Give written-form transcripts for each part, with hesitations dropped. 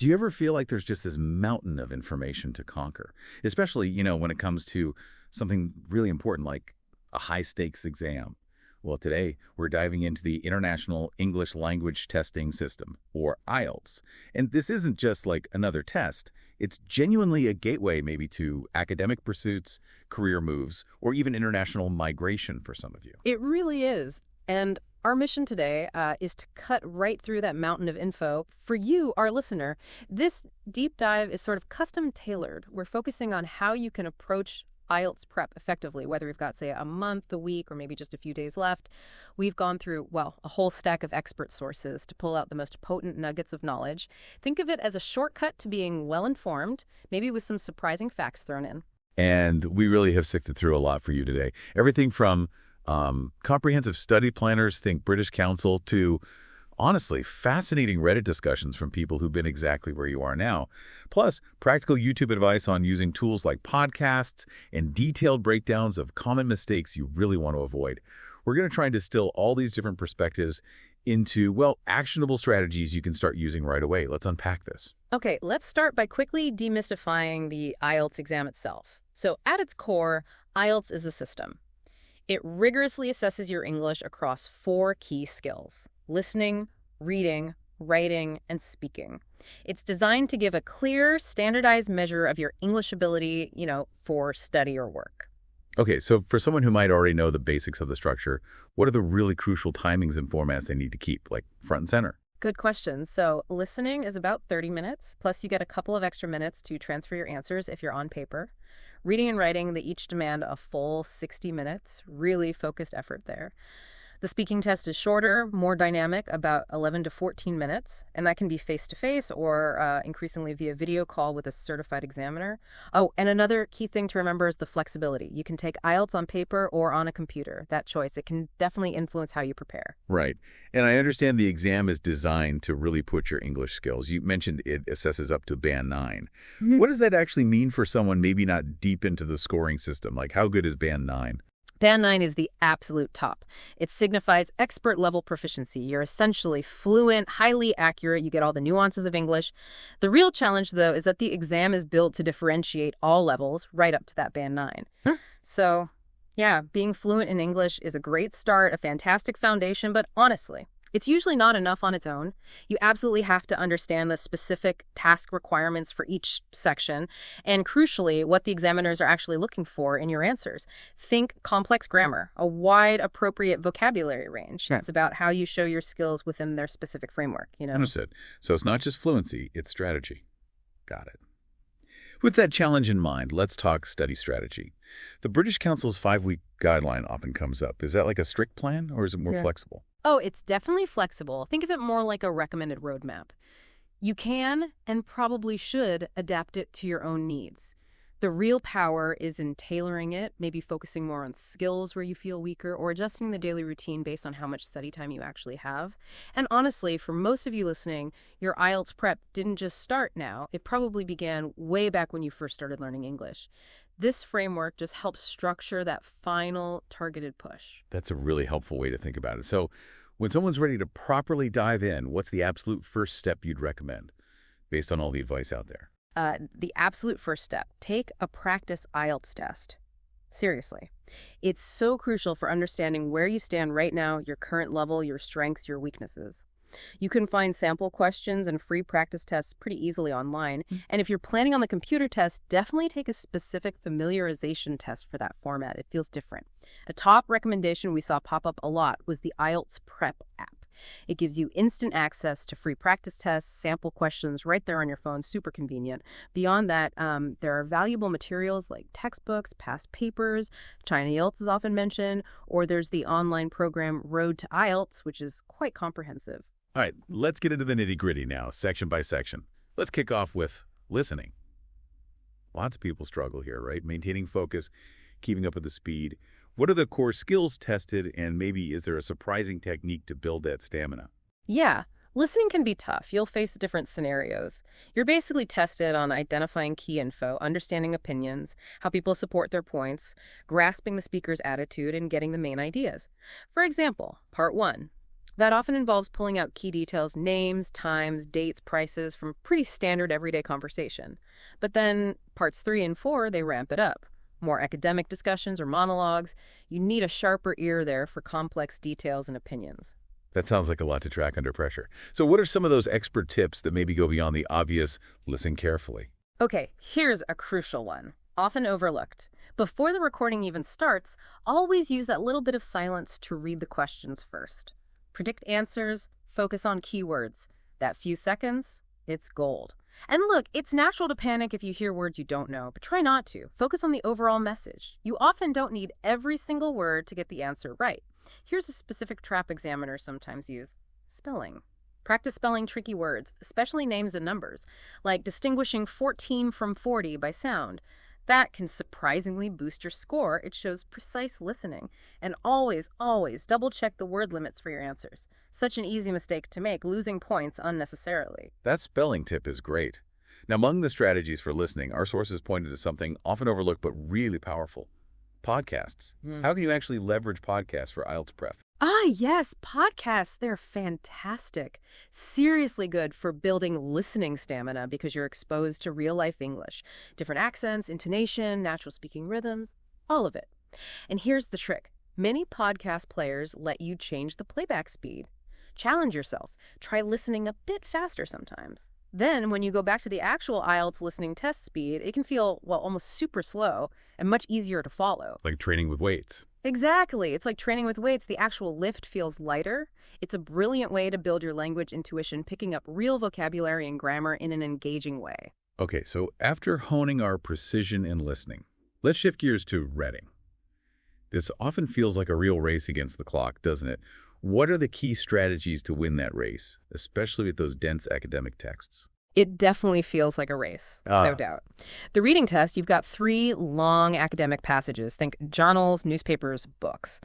Do you ever feel like there's just this mountain of information to conquer? Especially, when it comes to something really important like a high-stakes exam. Well, today we're diving into the International English Language Testing System, or IELTS. And this isn't just like another test. It's genuinely a gateway maybe to academic pursuits, career moves, or even international migration for some of you. It really is. And our mission today is to cut right through that mountain of info. For you, our listener, this deep dive is sort of custom tailored. We're focusing on how you can approach IELTS prep effectively, whether we've got, say, a month, a week, or maybe just a few days left. We've gone through, well, a whole stack of expert sources to pull out the most potent nuggets of knowledge. Think of it as a shortcut to being well-informed, maybe with some surprising facts thrown in. And we really have sifted through a lot for you today. Everything from comprehensive study planners, think British Council, to honestly fascinating Reddit discussions from people who've been exactly where you are now. Plus, practical YouTube advice on using tools like podcasts and detailed breakdowns of common mistakes you really want to avoid. We're going to try and distill all these different perspectives into, well, actionable strategies you can start using right away. Let's unpack this. Okay, let's start by quickly demystifying the IELTS exam itself. So at its core, IELTS is a system. It rigorously assesses your English across 4 key skills: listening, reading, writing, and speaking. It's designed to give a clear, standardized measure of your English ability, for study or work. Okay, so for someone who might already know the basics of the structure, what are the really crucial timings and formats they need to keep, like front and center? Good question. So listening is about 30 minutes, plus you get a couple of extra minutes to transfer your answers if you're on paper. Reading and writing, they each demand a full 60 minutes, really focused effort there. The speaking test is shorter, more dynamic, about 11 to 14 minutes, and that can be face-to-face or increasingly via video call with a certified examiner. Oh, and another key thing to remember is the flexibility. You can take IELTS on paper or on a computer. That choice, it can definitely influence how you prepare. Right. And I understand the exam is designed to really put your English skills. You mentioned it assesses up to band 9. Mm-hmm. What does that actually mean for someone maybe not deep into the scoring system? Like, how good is band 9? Band 9 is the absolute top. It signifies expert-level proficiency. You're essentially fluent, highly accurate. You get all the nuances of English. The real challenge, though, is that the exam is built to differentiate all levels right up to that band 9. Huh? So, yeah, being fluent in English is a great start, a fantastic foundation, but honestly, it's usually not enough on its own. You absolutely have to understand the specific task requirements for each section, and crucially, what the examiners are actually looking for in your answers. Think complex grammar, a wide, appropriate vocabulary range. Yeah. It's about how you show your skills within their specific framework, Understood. So it's not just fluency, it's strategy. Got it. With that challenge in mind, let's talk study strategy. The British Council's 5-week guideline often comes up. Is that like a strict plan, or is it more flexible? Oh, it's definitely flexible. Think of it more like a recommended roadmap. You can and probably should adapt it to your own needs. The real power is in tailoring it, maybe focusing more on skills where you feel weaker, or adjusting the daily routine based on how much study time you actually have. And honestly, for most of you listening, your IELTS prep didn't just start now. It probably began way back when you first started learning English. This framework just helps structure that final targeted push. That's a really helpful way to think about it. So when someone's ready to properly dive in, what's the absolute first step you'd recommend based on all the advice out there? The absolute first step, take a practice IELTS test. Seriously. It's so crucial for understanding where you stand right now, your current level, your strengths, your weaknesses. You can find sample questions and free practice tests pretty easily online. And if you're planning on the computer test, definitely take a specific familiarization test for that format. It feels different. A top recommendation we saw pop up a lot was the IELTS Prep app. It gives you instant access to free practice tests, sample questions right there on your phone, super convenient. Beyond that, there are valuable materials like textbooks, past papers, China IELTS is often mentioned, or there's the online program Road to IELTS, which is quite comprehensive. All right, let's get into the nitty-gritty now, section by section. Let's kick off with listening. Lots of people struggle here, right? Maintaining focus, keeping up with the speed. What are the core skills tested, and maybe is there a surprising technique to build that stamina? Yeah, listening can be tough. You'll face different scenarios. You're basically tested on identifying key info, understanding opinions, how people support their points, grasping the speaker's attitude, and getting the main ideas. For example, part 1. That often involves pulling out key details, names, times, dates, prices from pretty standard everyday conversation. But then parts 3 and 4, they ramp it up. More academic discussions or monologues. You need a sharper ear there for complex details and opinions. That sounds like a lot to track under pressure. So what are some of those expert tips that maybe go beyond the obvious listen carefully? Okay, here's a crucial one, often overlooked. Before the recording even starts, always use that little bit of silence to read the questions first. Predict answers, focus on keywords. That few seconds, it's gold. And look, it's natural to panic if you hear words you don't know, but try not to. Focus on the overall message. You often don't need every single word to get the answer right. Here's a specific trap examiners sometimes use: spelling. Practice spelling tricky words, especially names and numbers, like distinguishing 14 from 40 by sound. That can surprisingly boost your score. It shows precise listening. And always, always double-check the word limits for your answers. Such an easy mistake to make, losing points unnecessarily. That spelling tip is great. Now, among the strategies for listening, our sources pointed to something often overlooked but really powerful: podcasts. How can you actually leverage podcasts for IELTS prep? Yes, podcasts, they're fantastic. Seriously good for building listening stamina because you're exposed to real-life English. Different accents, intonation, natural speaking rhythms, all of it. And here's the trick. Many podcast players let you change the playback speed. Challenge yourself. Try listening a bit faster sometimes. Then, when you go back to the actual IELTS listening test speed, it can feel, well, almost super slow and much easier to follow. Like training with weights. Exactly. It's like training with weights. The actual lift feels lighter. It's a brilliant way to build your language intuition, picking up real vocabulary and grammar in an engaging way. Okay, so after honing our precision in listening, let's shift gears to reading. This often feels like a real race against the clock, doesn't it? What are the key strategies to win that race, especially with those dense academic texts? It definitely feels like a race, no doubt. The reading test, you've got 3 long academic passages. Think journals, newspapers, books.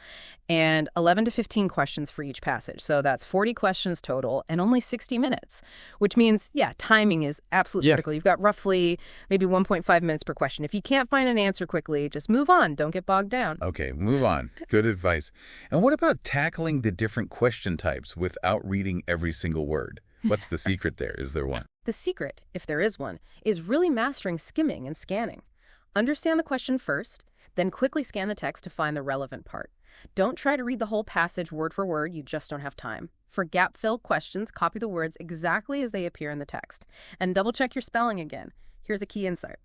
And 11 to 15 questions for each passage. So that's 40 questions total and only 60 minutes, which means, timing is absolutely critical. You've got roughly maybe 1.5 minutes per question. If you can't find an answer quickly, just move on. Don't get bogged down. Okay, move on. Good advice. And what about tackling the different question types without reading every single word? What's the secret there? Is there one? The secret, if there is one, is really mastering skimming and scanning. Understand the question first, then quickly scan the text to find the relevant part. Don't try to read the whole passage word for word. You just don't have time. For gap-filled questions, copy the words exactly as they appear in the text. And double-check your spelling again. Here's a key insight.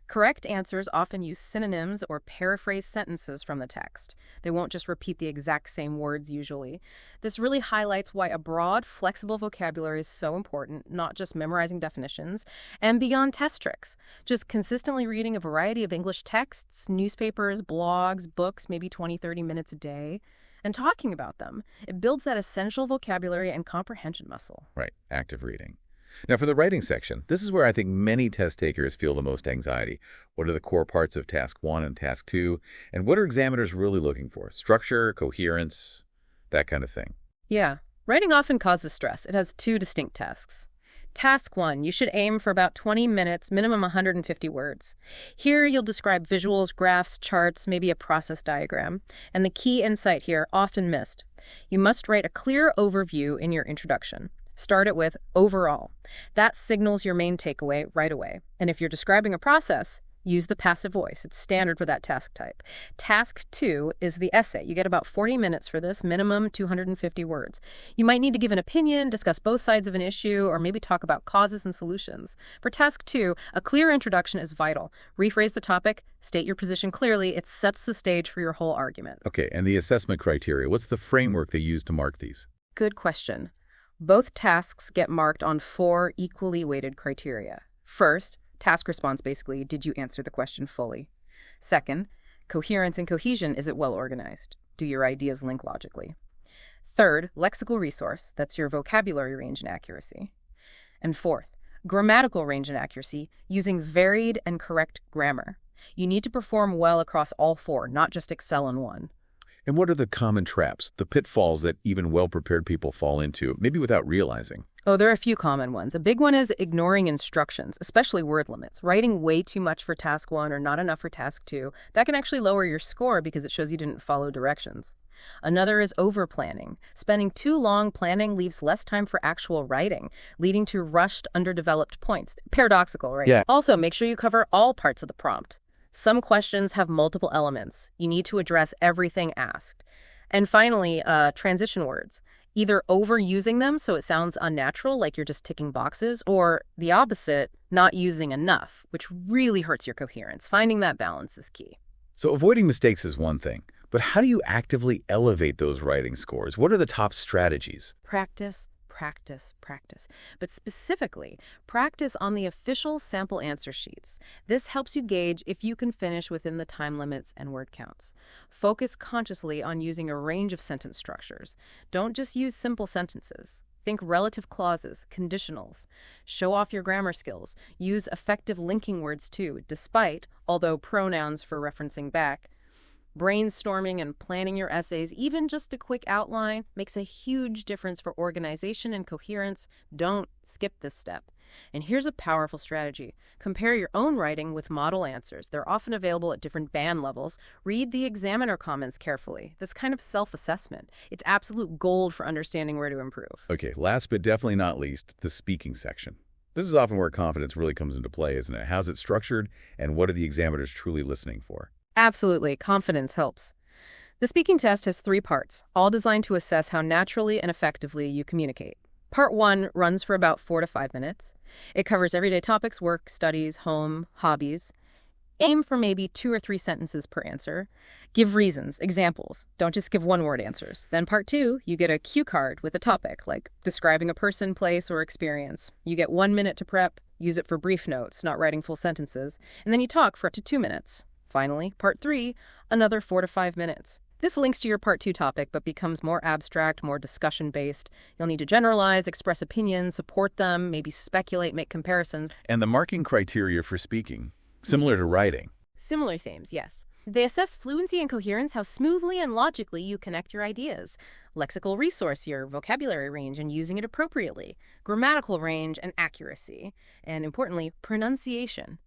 Correct answers often use synonyms or paraphrase sentences from the text. They won't just repeat the exact same words usually. This really highlights why a broad, flexible vocabulary is so important, not just memorizing definitions, and beyond test tricks. Just consistently reading a variety of English texts, newspapers, blogs, books, maybe 20, 30 minutes a day, and talking about them. It builds that essential vocabulary and comprehension muscle. Right, active reading. Now, for the writing section, this is where I think many test takers feel the most anxiety. What are the core parts of Task 1 and Task 2? And what are examiners really looking for? Structure, coherence, that kind of thing. Yeah, writing often causes stress. It has 2 distinct tasks. Task 1, you should aim for about 20 minutes, minimum 150 words. Here, you'll describe visuals, graphs, charts, maybe a process diagram. And the key insight here, often missed. You must write a clear overview in your introduction. Start it with overall. That signals your main takeaway right away. And if you're describing a process, use the passive voice. It's standard for that task type. Task 2 is the essay. You get about 40 minutes for this, minimum 250 words. You might need to give an opinion, discuss both sides of an issue, or maybe talk about causes and solutions. For Task 2, a clear introduction is vital. Rephrase the topic, state your position clearly. It sets the stage for your whole argument. Okay, and the assessment criteria. What's the framework they use to mark these? Good question. Both tasks get marked on 4 equally weighted criteria. First, task response, basically, did you answer the question fully? Second, coherence and cohesion, is it well organized? Do your ideas link logically? Third, lexical resource, that's your vocabulary range and accuracy. And fourth, grammatical range and accuracy, using varied and correct grammar. You need to perform well across all 4, not just excel in one. And what are the common traps, the pitfalls that even well-prepared people fall into, maybe without realizing? Oh, there are a few common ones. A big one is ignoring instructions, especially word limits. Writing way too much for Task 1 or not enough for Task 2, that can actually lower your score because it shows you didn't follow directions. Another is over-planning. Spending too long planning leaves less time for actual writing, leading to rushed, underdeveloped points. Paradoxical, right? Yeah. Also, make sure you cover all parts of the prompt. Some questions have multiple elements. You need to address everything asked. And finally, transition words. Either overusing them so it sounds unnatural, like you're just ticking boxes, or the opposite, not using enough, which really hurts your coherence. Finding that balance is key. So avoiding mistakes is one thing, but how do you actively elevate those writing scores? What are the top strategies? Practice, practice, practice. But specifically, practice on the official sample answer sheets. This helps you gauge if you can finish within the time limits and word counts. Focus consciously on using a range of sentence structures. Don't just use simple sentences. Think relative clauses, conditionals. Show off your grammar skills. Use effective linking words too, despite, although pronouns for referencing back. Brainstorming and planning your essays, even just a quick outline, makes a huge difference for organization and coherence. Don't skip this step. And here's a powerful strategy. Compare your own writing with model answers. They're often available at different band levels. Read the examiner comments carefully. This kind of self-assessment. It's absolute gold for understanding where to improve. Okay, last but definitely not least, the speaking section. This is often where confidence really comes into play, isn't it? How's it structured, and what are the examiners truly listening for? Absolutely. Confidence helps. The speaking test has 3 parts, all designed to assess how naturally and effectively you communicate. Part 1 runs for about 4 to 5 minutes. It covers everyday topics, work, studies, home, hobbies. Aim for maybe 2 or 3 sentences per answer. Give reasons, examples. Don't just give one-word answers. Then part 2, you get a cue card with a topic, like describing a person, place, or experience. You get 1 minute to prep. Use it for brief notes, not writing full sentences. And then you talk for up to 2 minutes. Finally, part 3, another 4 to 5 minutes. This links to your part 2 topic, but becomes more abstract, more discussion-based. You'll need to generalize, express opinions, support them, maybe speculate, make comparisons. And the marking criteria for speaking, similar to writing. Similar themes, yes. They assess fluency and coherence, how smoothly and logically you connect your ideas. Lexical resource, your vocabulary range and using it appropriately. Grammatical range and accuracy. And importantly, pronunciation.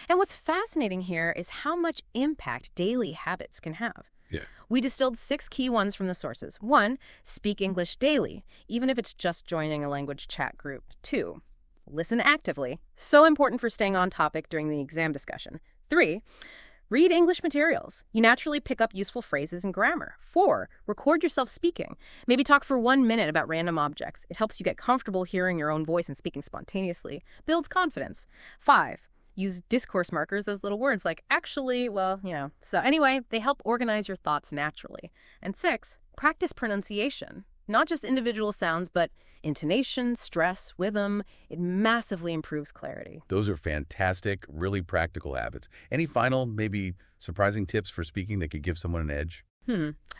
And what's fascinating here is how much impact daily habits can have. Yeah. We distilled 6 key ones from the sources. 1, speak English daily, even if it's just joining a language chat group. 2, listen actively, so important for staying on topic during the exam discussion. 3, read English materials. You naturally pick up useful phrases and grammar. 4, record yourself speaking. Maybe talk for 1 minute about random objects. It helps you get comfortable hearing your own voice and speaking spontaneously. Builds confidence. 5, use discourse markers, those little words like actually, well, So anyway, they help organize your thoughts naturally. And 6, practice pronunciation. Not just individual sounds, but intonation, stress, rhythm. It massively improves clarity. Those are fantastic, really practical habits. Any final, maybe surprising tips for speaking that could give someone an edge?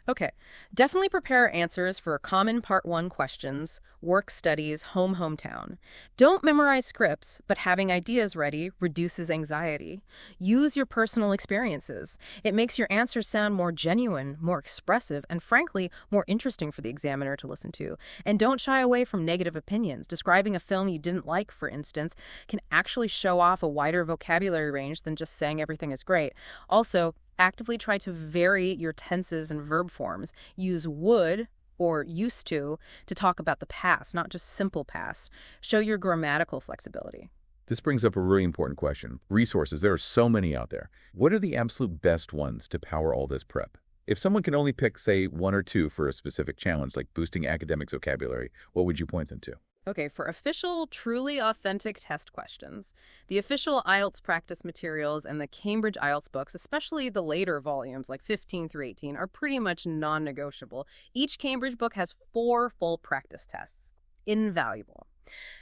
Okay. Definitely prepare answers for common Part 1 questions, work studies, hometown. Don't memorize scripts, but having ideas ready reduces anxiety. Use your personal experiences. It makes your answers sound more genuine, more expressive, and frankly, more interesting for the examiner to listen to. And don't shy away from negative opinions. Describing a film you didn't like, for instance, can actually show off a wider vocabulary range than just saying everything is great. Also, actively try to vary your tenses and verb forms. Use would or used to talk about the past, not just simple past. Show your grammatical flexibility. This brings up a really important question. Resources, there are so many out there. What are the absolute best ones to power all this prep? If someone can only pick, say, 1 or 2 for a specific challenge, like boosting academic vocabulary, what would you point them to? Okay, for official, truly authentic test questions, the official IELTS practice materials and the Cambridge IELTS books, especially the later volumes like 15 through 18, are pretty much non-negotiable. Each Cambridge book has 4 full practice tests. Invaluable.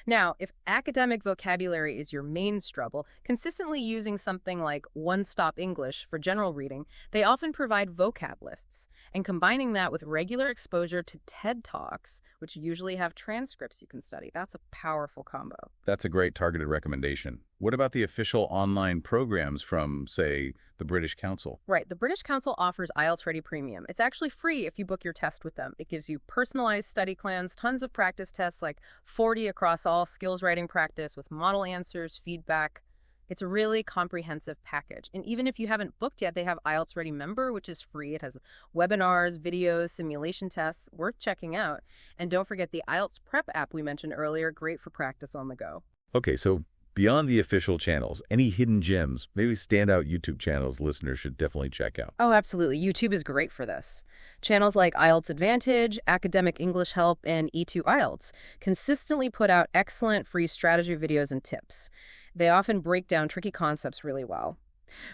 Now, if academic vocabulary is your main struggle, consistently using something like One Stop English for general reading, they often provide vocab lists. And combining that with regular exposure to TED Talks, which usually have transcripts you can study, that's a powerful combo. That's a great targeted recommendation. What about the official online programs from, say, the British Council? Right. The British Council offers IELTS Ready Premium. It's actually free if you book your test with them. It gives you personalized study plans, tons of practice tests, like 40 across all skills writing practice with model answers, feedback. It's a really comprehensive package. And even if you haven't booked yet, they have IELTS Ready Member, which is free. It has webinars, videos, simulation tests, worth checking out. And don't forget the IELTS Prep app we mentioned earlier, great for practice on the go. Okay, so beyond the official channels, any hidden gems, maybe standout YouTube channels listeners should definitely check out? Oh, absolutely. YouTube is great for this. Channels like IELTS Advantage, Academic English Help, and E2 IELTS consistently put out excellent free strategy videos and tips. They often break down tricky concepts really well.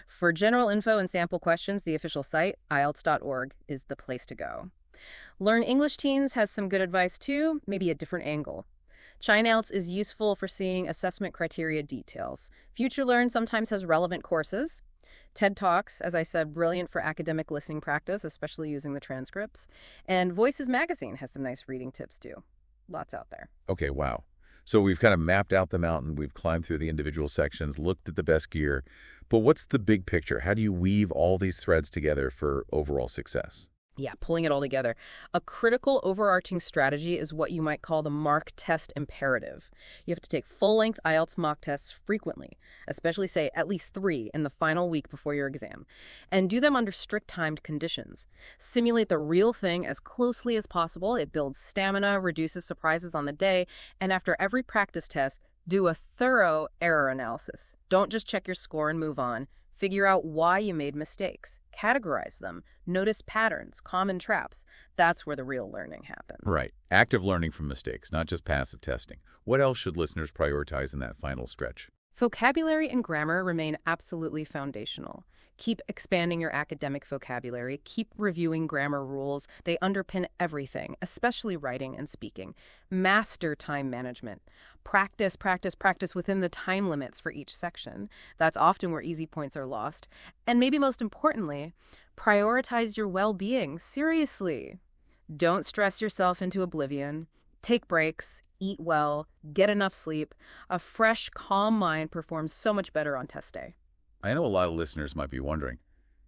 For general info and sample questions, the official site, IELTS.org, is the place to go. Learn English Teens has some good advice too, maybe a different angle. China IELTS is useful for seeing assessment criteria details. FutureLearn sometimes has relevant courses. TED Talks, as I said, brilliant for academic listening practice, especially using the transcripts. And Voices Magazine has some nice reading tips too. Lots out there. Okay, wow. So we've kind of mapped out the mountain, we've climbed through the individual sections, looked at the best gear, but what's the big picture? How do you weave all these threads together for overall success? Yeah, pulling it all together. A critical overarching strategy is what you might call the mark test imperative. You have to take full-length IELTS mock tests frequently, especially, say, at least 3 in the final week before your exam, and do them under strict timed conditions. Simulate the real thing as closely as possible. It builds stamina, reduces surprises on the day, and after every practice test, do a thorough error analysis. Don't just check your score and move on. Figure out why you made mistakes. Categorize them. Notice patterns, common traps. That's where the real learning happens. Right. Active learning from mistakes, not just passive testing. What else should listeners prioritize in that final stretch? Vocabulary and grammar remain absolutely foundational. Keep expanding your academic vocabulary. Keep reviewing grammar rules. They underpin everything, especially writing and speaking. Master time management. Practice, practice, practice within the time limits for each section. That's often where easy points are lost. And maybe most importantly, prioritize your well-being. Seriously. Don't stress yourself into oblivion. Take breaks. Eat well. Get enough sleep. A fresh, calm mind performs so much better on test day. I know a lot of listeners might be wondering,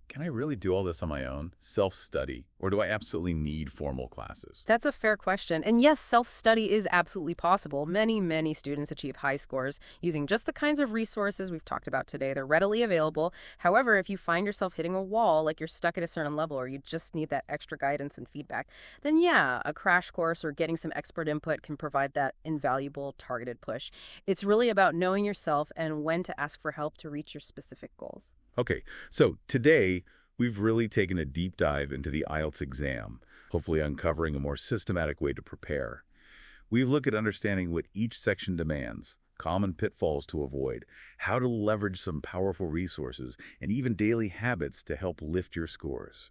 can I really do all this on my own, self-study, or do I absolutely need formal classes? That's a fair question. And yes, self-study is absolutely possible. Many students achieve high scores using just the kinds of resources we've talked about today. They're readily available. However, if you find yourself hitting a wall, like you're stuck at a certain level or you just need that extra guidance and feedback, then yeah, a crash course or getting some expert input can provide that invaluable targeted push. It's really about knowing yourself and when to ask for help to reach your specific goals. Okay, so today we've really taken a deep dive into the IELTS exam, hopefully uncovering a more systematic way to prepare. We've looked at understanding what each section demands, common pitfalls to avoid, how to leverage some powerful resources, and even daily habits to help lift your scores.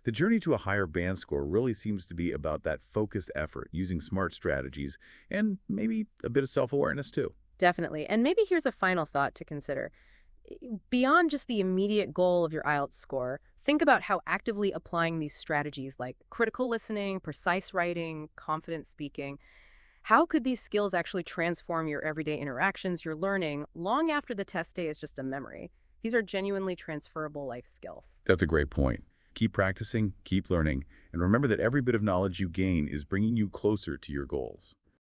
The journey to a higher band score really seems to be about that focused effort, using smart strategies, and maybe a bit of self-awareness too. Definitely. And maybe here's a final thought to consider. Beyond just the immediate goal of your IELTS score, think about how actively applying these strategies like critical listening, precise writing, confident speaking, how could these skills actually transform your everyday interactions, your learning, long after the test day is just a memory? These are genuinely transferable life skills. That's a great point. Keep practicing, keep learning, and remember that every bit of knowledge you gain is bringing you closer to your goals.